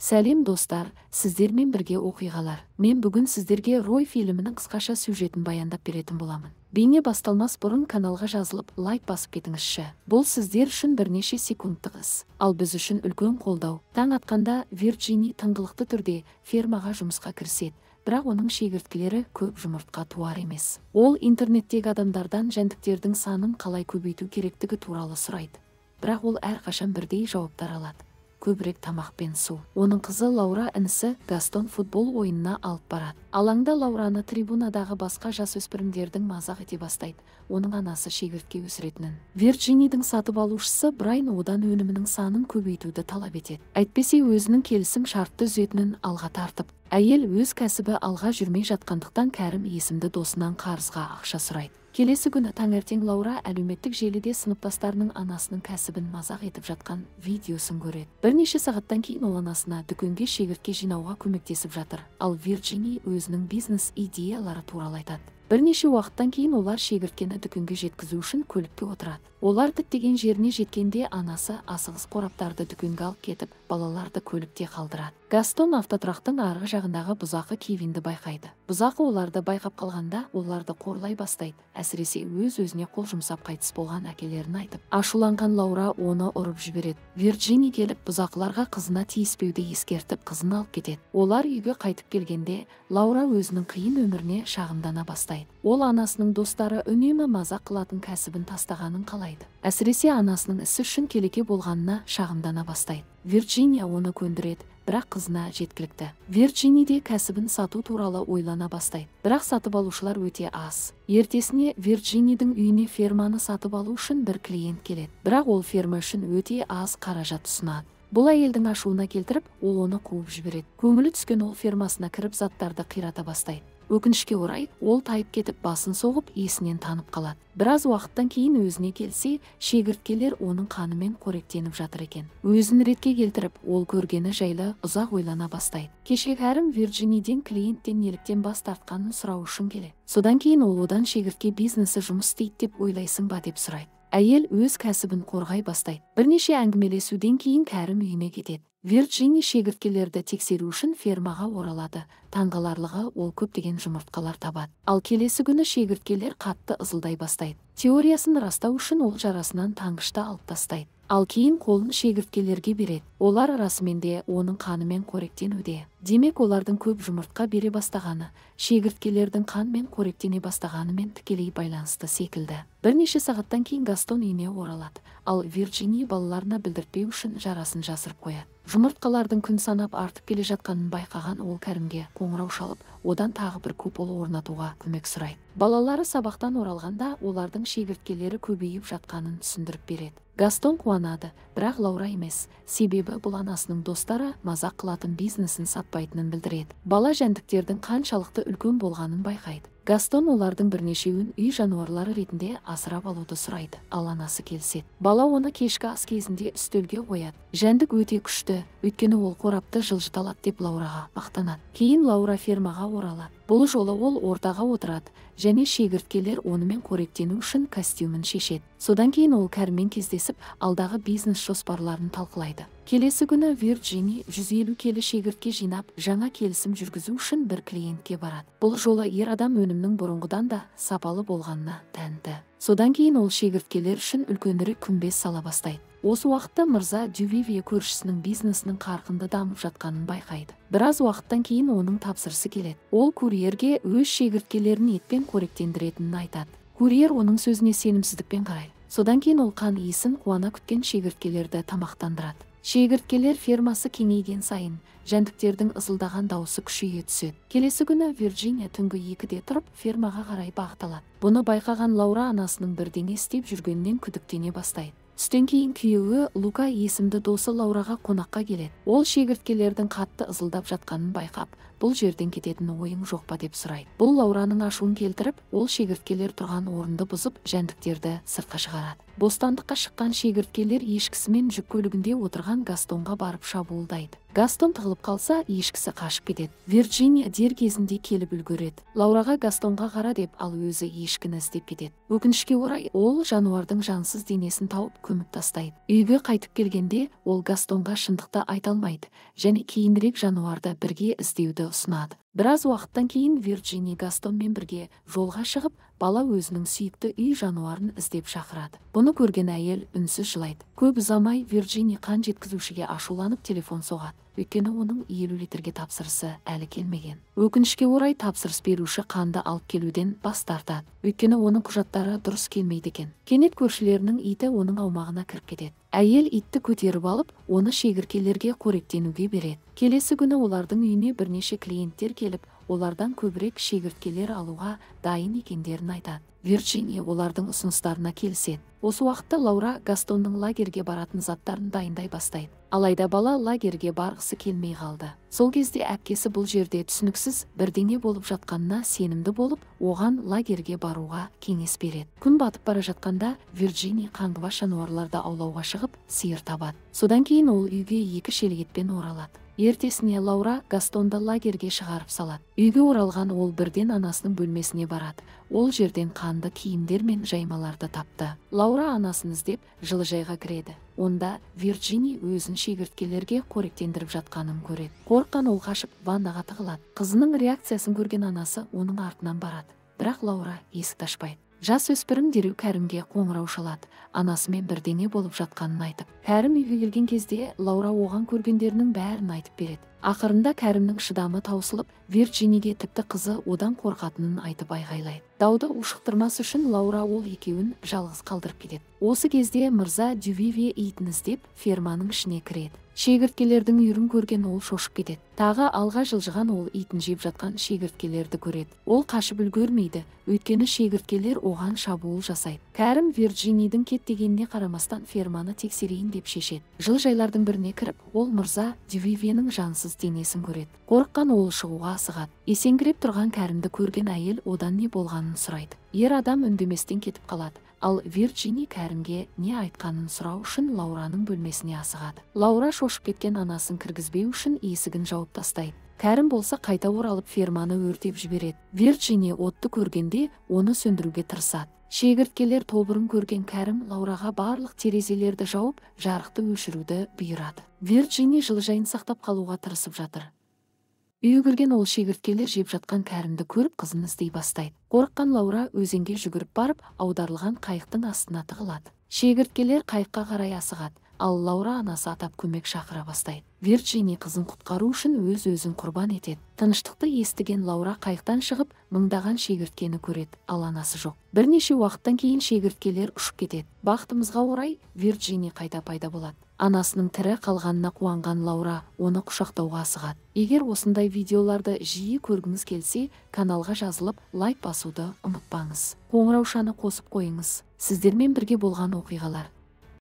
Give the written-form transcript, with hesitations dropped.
Сәлем достар, сіздермен бірге оқиғалар. Мен бүгін сіздерге Рой фильмінің қысқаша сюжетін баяндап беретін боламын. Бейне басталмас бұрын каналға жазылып, лайк басып кетіңізші. Бұл сіздер үшін бірнеше секундтық іс, ал біз үшін үлкен қолдау. Таң атқанда Вирджини тыңғылықты түрде фермаға жұмысқа кіріседі. Бірақ оның шегірткелері көп жұмыртқа туар емес. Ол интернеттегі адамдардан жәндіктердің санын қалай көбейту керектігі туралы сұрайды. Бірақ ол әрқашан бірдей жауаптар алады. Көбірек тамақ пен су. Оның қызы Лаура інісі Гастон футбол ойынына алып барады. Алаңда Лаураны трибунадағы басқа жасөспірімдердің мазақ ете бастайды. Оның анасы шегіртке өсіретінін. Вирджинидің сатып алушысы Брайан одан өнімінің санын көбейтуді талап етеді. Әйтпесе өзінің келісім шартты үзетінін алға тартып, әйел өз кәсібі алға жүрмей жатқандықтан Кәрім есімді досынан қарызға ақша сұрайды. Келесі күні таңертең Лаура әлеуметтік желіде сыныптастарының анасының кәсібін мазақ етіп жатқан видеосын көреді. Бірнеше сағаттан кейін ол анасына дүкенге шегіртке жинауға көмектесіп жатыр. Ал Вирджини өзінің бизнес идеялары туралы айтады. Бірнеше уақыттан кейін олар шегірткені дүкенге жеткізу үшін көлікке отырады. Олар діттеген жеріне жеткенде анасы асығыс қораптарды дүкенге алып кетіп, балаларды көлікте қалдырады. Гастон автотұрақтың арғы жағындағы бұзақы Кевинді байқайды. Бұзақы оларды байқап қалғанда, оларды қорлай бастайды. Әсіресе өз-өзіне қол жұмсап қайтыс болған әкелерін айтып. Ашуланған Лаура оны ұрып жібереді. Вирджини келіп, бұзақыларға қызына тиіспеуді ескертіп, қызын алып кетеді. Олар үйге қайтып келгенде, Лаура өзінің қиын өміріне шағымдана бастайды. Ол анасының достары үнемі мазақ қылатын кәсібін тастағанын қалайды. Әсіресе анасының ісі үшін келеке болғанына шағымдана бастайды. Вирджиния оны көндіреді, бірақ қызына жеткілікті. Вирджини де кәсібін сату туралы ойлана бастайды. Бірақ сатып алушылар өте аз. Ертесіне Вирджинидің үйіне ферманы сатып алу үшін бір клиент келеді. Бірақ ол ферма үшін өте аз қаражат ұсынады. Бұл әйелдің ашуына келтіріп, ол оны қуып жібереді. Көңілі түскен ол фермасына кіріп заттарды қирата бастайды. Өкінішке орай, ол тайып кетіп басын соғып, есінен танып қалады. Біраз уақыттан кейін өзіне келсе, шегірткелер оның қанымен қоректеніп жатыр екен. Өзін ретке келтіріп, ол көргені жайлы ұзақ ойлана бастайды. Кеше Кәрім Вирджиниден клиенттен неліктен бас тартқанын сұрау үшін келеді. Содан кейін ол одан шегіртке бизнесі жұмыс істейді деп ойлайсың ба деп сұрайды. Әйел өз кәсібін қорғай бастайды. Бірнеше әңгімелесуден кейін Кәрім үйіне кетеді. Вирджини шегірткелерді тексеру үшін фермаға оралады. Таңғаларлығы, ол көптеген жұмыртқалар табады. Ал келесі күні шегірткелер қатты ызылдай бастайды. Теориясын растау үшін ол жарасынан таңғышты алып тастайды. Ал кейін қолын шегірткелерге береді. Олар расымен де оның қанымен қоректенуде. Демек, олардың көп жұмыртқа бере бастағаны, шегірткелердің қанмен қоректене бастағанымен тікелей байланысты секілді. Бірнеше сағаттан кейін Гастон үйіне оралады. Ал Вирджини балаларына білдіртпеу үшін жарасын жасырып қояды. Жұмыртқалардың күн санап артып келе жатқанын байқаған ол Кәрімге қоңырау шалып, одан тағы бір купол орнатуға көмек сұрайды. Балалары сабақтан оралғанда олардың шегірткелері көбейіп жатқанын түсіндіріп береді. Гастон қуанады, бірақ Лаура емес. Себебі бұл анасының достары мазақ қылатын бизнесін сатпайтынын білдіреді. Бала жәндіктердің қаншалықты үлкен болғанын байқайды. Гастон олардың бірнешеуін үй жануарлары ретінде асырап алуды сұрайды, ал анасы келіседі. Бала оны кешкі ас кезінде үстелге қояды. Жәндік өте күшті, өйткені ол қорапты жылжыта алады деп Лаураға мақтанады. Кейін Лаура фермаға оралады. Бұл жолы ол ортаға отырады, және шегірткелер онымен қоректену үшін костюмін шешеді. Содан кейін ол Кәріммен кездесіп, алдағы бизнес жоспарларын талқылайды. Келесі күні Вирджини 150 келі шегіртке жинап, жаңа келісім жүргізу үшін бір клиентке барады. Бұл жолы ер адам өнімнің бұрынғыдан да сапалы болғанына тәнті. Содан кейін ол шегірткелер үшін үлкенірек күмбез сала бастайды. Осы уақытта мырза Дювиве көршісінің бизнесінің қарқынды дамып жатқанын байқайды. Біраз уақыттан кейін оның тапсырысы келеді. Ол курьерге өз шегірткелерін етпен қоректендіретінін айтады. Курьер оның сөзіне сенімсіздікпен қарайды. Содан кейін ол қан иісін қуана күткен шегірткелерді тамақтандырады. Шегірткелер фермасы кеңейген сайын жәндіктердің ызылдаған дауысы күшейе түседі. Келесі күні Вирджиния түнгі 2-де тұрып фермаға қарай бағыт алады. Бұны байқаған Лаура анасының бірдеңе істеп жүргенінен күдіктене бастайды. Түстен кейін күйеуі Лука есімді досы Лаураға қонаққа келеді. Ол шегірткелердің қатты ызылдап жатқанын байқап, бұл жерден кететін ойың жоқ па деп сұрайды. Бұл Лаураның ашуын келтіріп, ол шегірткелер тұрған орынды бұзып, жәндіктерді сыртқа шығарады. Бостандыққа шыққан шегірткелер ешкісімен жүк көлігінде отырған Гастонға барып шабуылдайды. Гастон тығылып қалса, ешкісі қашып кетеді. Вирджиния дер кезінде келіп үлгереді. Лаураға Гастонға қара деп, ал өзі ешкіні іздеп кетеді. Өкінішке орай, ол жануардың жансыз денесін тауып көміп тастайды. Үйге қайтып келгенде, ол Гастонға шындықты айта алмайды және кейінірек жануарды бірге іздеуді ұсынады. Біраз уақыттан кейін Вирджиния Гастонмен бірге жолға шығып, бала өзінің сүйікті үй жануарын іздеп шақырады. Бұны көрген әйел үнсіз жылайды. Көп ұзамай Вирджиния қан жеткізушіге ашуланып телефон соғады. Өйткені оның 50 литрге тапсырысы әлі келмеген. Өкінішке орай тапсырыс беруші қанды алып келуден бас тартады. Өйткені оның құжаттары дұрыс келмейді екен. Кенет көршілерінің иті оның аумағына кіріп кетеді. Әйел итті көтеріп алып, оны шегірткелерге қоректенуге береді. Келесі күні олардың үйіне бірнеше клиенттер келіп, олардан көбірек шегірткелер алуға дайын екендерін айтады. Вирджиния олардың ұсыныстарына келіседі. Осы уақытта Лаура Гастонның лагерге баратын заттарын дайындай бастайды. Алайда бала лагерге барғысы келмей қалды. Сол кезде әпкесі бұл жерде түсініксіз бірдеңе болып жатқанына сенімді болып, оған лагерге баруға кеңес береді. Күн батып бара жатқанда Вирджиния қаңғыбас жануарларды аулауға шығып, сиыр табады. Содан кейін ол үйге 2 шелегетпен оралады. Ертесіне Лаура Гастонды лагерге шығарып салады. Үйге оралған ол бірден анасының бөлмесіне барады. Ол жерден қанды киімдер мен жаймаларды тапты. Лаура анасын іздеп жылыжайға кіреді. Онда Вирджиния өзін шегірткелерге қоректендіріп жатқанын көреді. Қорыққан ол қашып ваннаға тығылады. Қызының реакциясын көрген анасы оның артынан барады. Бірақ Лаура есікті ашпайды. Жас өспірім дереу Кәрімге қоңырау шалады. Анасымен бірдеңе болып жатқанын айтып. Кәрім үйге келген кезде Лаура оған көргендерінің бәрін айтып береді. Ақырында Кәрімнің шыдамы таусылып, Вирджинияге тіпті қызы одан қорқатынын айтып айғайлайды. Дауды ушықтырмас үшін Лаура ол екеуін жалғыз қалдырып кетеді. Осы кезде мырза Дювиве итін іздеп ферманың ішіне кіреді. Шегірткелердің үйірін көрген ол шошып кетеді. Тағы алға жылжыған ол итін жеп жатқан шегірткелерді көреді. Ол қашып үлгермейді, өйткені шегірткелер оған шабуыл жасайды. Кәрім Вирджинияның кеттегеніне қарамастан ферманы тексерейін деп шешеді. Жылыжайлардың біріне кіріп, ол мырза Дювивенің жансыз денесін көреді. Қорыққан ол шығуға асығады. Есеңгіреп тұрған Кәрімді көрген әйел одан не болғанын сұрайды. Ер адам үндеместен кетіп қалады. Ал Вирджиния Кәрімге не айтқанын сұрау үшін Лаураның бөлмесіне асығады. Лаура шошып кеткен анасын кіргізбеу үшін есігін жауып тастайды. Кәрім болса қайта оралып ферманы өртеп жібереді. Вирджиния отты көргенде оны сөндіруге тырысады. Шегірткелер тобырын көрген Кәрім Лаураға барлық терезелерді жауып, жарықты өшіруді бұйырады. Вирджиния жылыжайын сақтап қалуға тырысып жатыр. Үйге кірген ол шегірткелер жеп жатқан Кәрімді көріп қызын іздей бастайды. Қорыққан Лаура өзенге жүгіріп барып, аударылған қайықтың астына тығылады. Шегірткелер қайыққа қарай асығады, ал Лаура анасы атап көмек шақыра бастайды. Вирджиния қызын құтқару үшін өз-өзін құрбан етеді. Тыныштықты естіген Лаура қайықтан шығып, мыңдаған шегірткені көреді, ал анасы жоқ. Бірнеше уақыттан кейін шегірткелер ұшып кетеді. Бақытымызға орай Вирджиния қайта пайда болады. Анасының тірі қалғанына қуанған Лаура оны құшақтауға асығады. Егер осындай видеоларды жиі көргіңіз келсе, каналға жазылып, лайк басуды ұмытпаңыз. Қоңыраушаны қосып қойыңыз. Сіздермен бірге болған оқиғалар